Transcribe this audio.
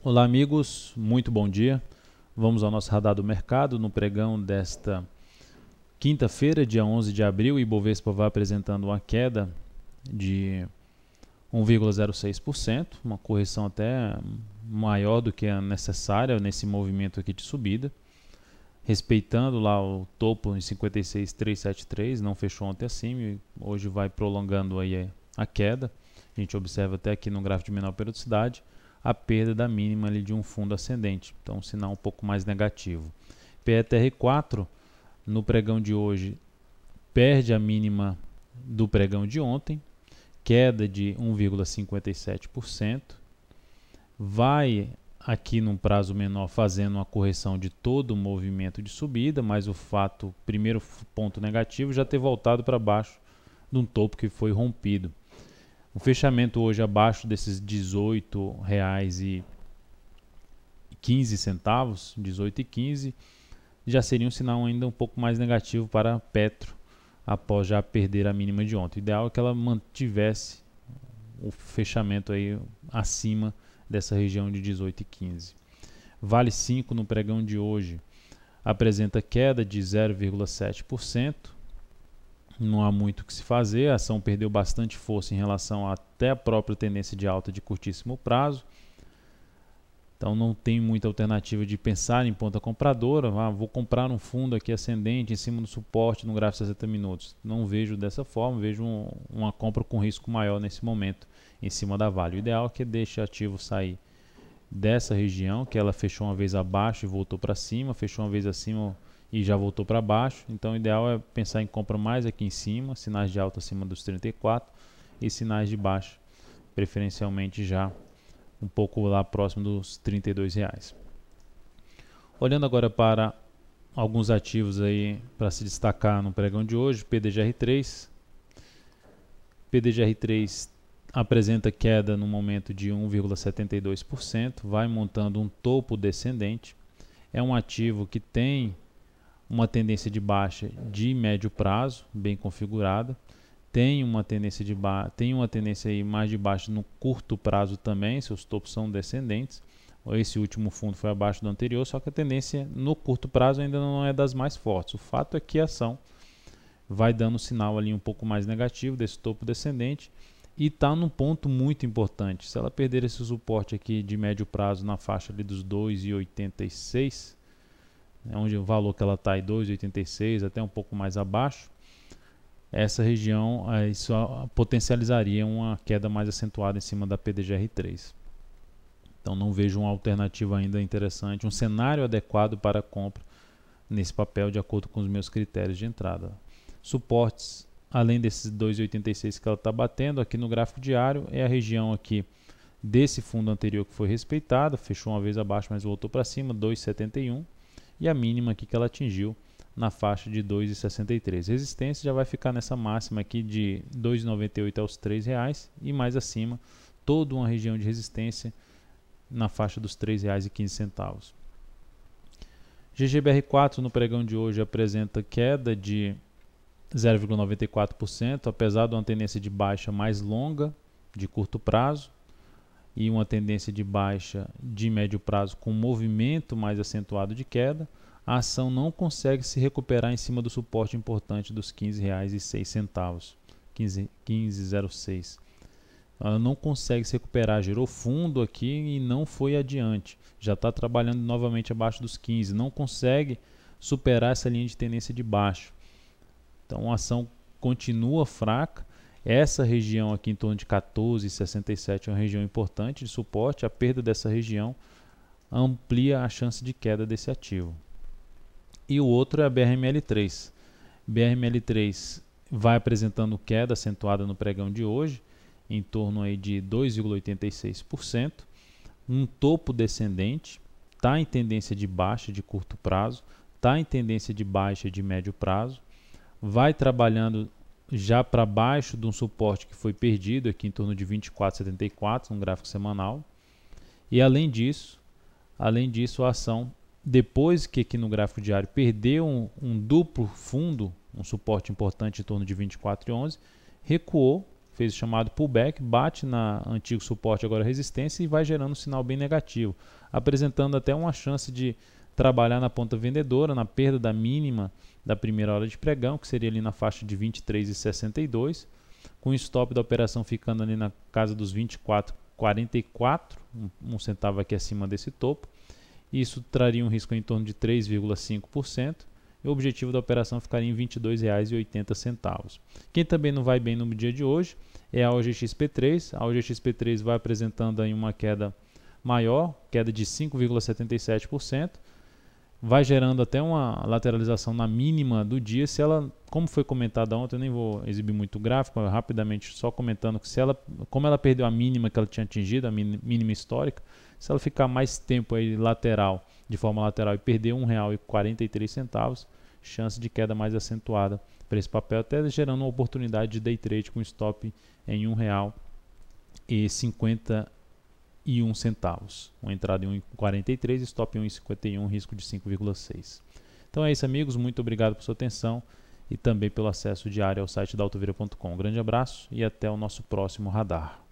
Olá amigos, muito bom dia. Vamos ao nosso radar do mercado no pregão desta quinta-feira, dia 11 de abril. O Ibovespa vai apresentando uma queda de 1,06%, uma correção até maior do que a necessária nesse movimento aqui de subida, respeitando lá o topo em 56.373, não fechou ontem acima e hoje vai prolongando aí a queda. A gente observa até aqui no gráfico de menor periodicidade a perda da mínima ali de um fundo ascendente, então um sinal um pouco mais negativo. PETR4 no pregão de hoje perde a mínima do pregão de ontem, queda de 1,57%, vai aqui num prazo menor fazendo uma correção de todo o movimento de subida, mas o primeiro ponto negativo já ter voltado para baixo de um topo que foi rompido. O fechamento hoje abaixo desses R$ 18,15, 18,15, já seria um sinal ainda um pouco mais negativo para a Petro, após já perder a mínima de ontem. O ideal é que ela mantivesse o fechamento aí acima dessa região de 18,15. Vale 5 no pregão de hoje apresenta queda de 0,7%. Não há muito o que se fazer, a ação perdeu bastante força em relação até a própria tendência de alta de curtíssimo prazo. Então não tem muita alternativa de pensar em ponta compradora. Vou comprar um fundo aqui ascendente em cima do suporte no gráfico de 60 minutos. Não vejo dessa forma, vejo uma compra com risco maior nesse momento em cima da Vale. O ideal é que deixe o ativo sair dessa região, que ela fechou uma vez abaixo e voltou para cima, fechou uma vez acima e já voltou para baixo. Então o ideal é pensar em compra mais aqui em cima, sinais de alta acima dos 34 e sinais de baixa, preferencialmente já um pouco lá próximo dos R$ 32,00. Olhando agora para alguns ativos aí para se destacar no pregão de hoje, PDGR3. PDGR3 apresenta queda no momento de 1,72%, vai montando um topo descendente. É um ativo que tem uma tendência de baixa de médio prazo, bem configurada. Tem uma tendência aí mais de baixa no curto prazo também, seus topos são descendentes. Esse último fundo foi abaixo do anterior, só que a tendência no curto prazo ainda não é das mais fortes. O fato é que a ação vai dando sinal ali um pouco mais negativo desse topo descendente e está num ponto muito importante. Se ela perder esse suporte aqui de médio prazo na faixa ali dos 2,86, onde o valor que ela está aí 2,86 até um pouco mais abaixo, essa região isso potencializaria uma queda mais acentuada em cima da PDGR3. Então não vejo uma alternativa ainda interessante, um cenário adequado para a compra nesse papel de acordo com os meus critérios de entrada. Suportes, além desses 2,86 que ela está batendo aqui no gráfico diário, é a região aqui desse fundo anterior que foi respeitada, fechou uma vez abaixo, mas voltou para cima, 2,71. E a mínima aqui que ela atingiu na faixa de 2,63. Resistência já vai ficar nessa máxima aqui de 2,98 aos R$ 3,00 e mais acima toda uma região de resistência na faixa dos R$ 3,15. GGBR4 no pregão de hoje apresenta queda de 0,94%, apesar de uma tendência de baixa mais longa de curto prazo e uma tendência de baixa de médio prazo com movimento mais acentuado de queda, a ação não consegue se recuperar em cima do suporte importante dos R$ 15,06, 15,06. Ela não consegue se recuperar, gerou fundo aqui e não foi adiante. Já está trabalhando novamente abaixo dos 15, não consegue superar essa linha de tendência de baixo. Então a ação continua fraca. Essa região aqui em torno de 14,67 é uma região importante de suporte. A perda dessa região amplia a chance de queda desse ativo. E o outro é a BRML3. BRML3 vai apresentando queda acentuada no pregão de hoje, em torno aí de 2,86%. Um topo descendente, está em tendência de baixa de curto prazo, está em tendência de baixa de médio prazo. Vai trabalhando já para baixo de um suporte que foi perdido aqui em torno de 24,74 no gráfico semanal. E além disso a ação, depois que aqui no gráfico diário perdeu um duplo fundo, um suporte importante em torno de 24,11, recuou fez o chamado pullback, bate na antigo suporte, agora resistência, e vai gerando um sinal bem negativo, apresentando até uma chance de trabalhar na ponta vendedora, na perda da mínima da primeira hora de pregão, que seria ali na faixa de 23,62, com o stop da operação ficando ali na casa dos 24,44, um centavo aqui acima desse topo. Isso traria um risco em torno de 3,5%. E o objetivo da operação ficaria em R$ 22,80. Quem também não vai bem no dia de hoje é a OGXP3. A OGXP3 vai apresentando aí uma queda maior, queda de 5,77%. Vai gerando até uma lateralização na mínima do dia. Se ela, como foi comentado ontem, eu nem vou exibir muito gráfico, rapidamente só comentando que como ela perdeu a mínima que ela tinha atingido, a mínima histórica, se ela ficar mais tempo aí de forma lateral e perder R$ 1,43, chance de queda mais acentuada para esse papel, até gerando uma oportunidade de day trade com stop em R$ 1,51. Uma entrada em 1,43 e stop em 1,51, risco de 5,6. Então é isso, amigos. Muito obrigado por sua atenção e também pelo acesso diário ao site da Altovira.com. Um grande abraço e até o nosso próximo radar.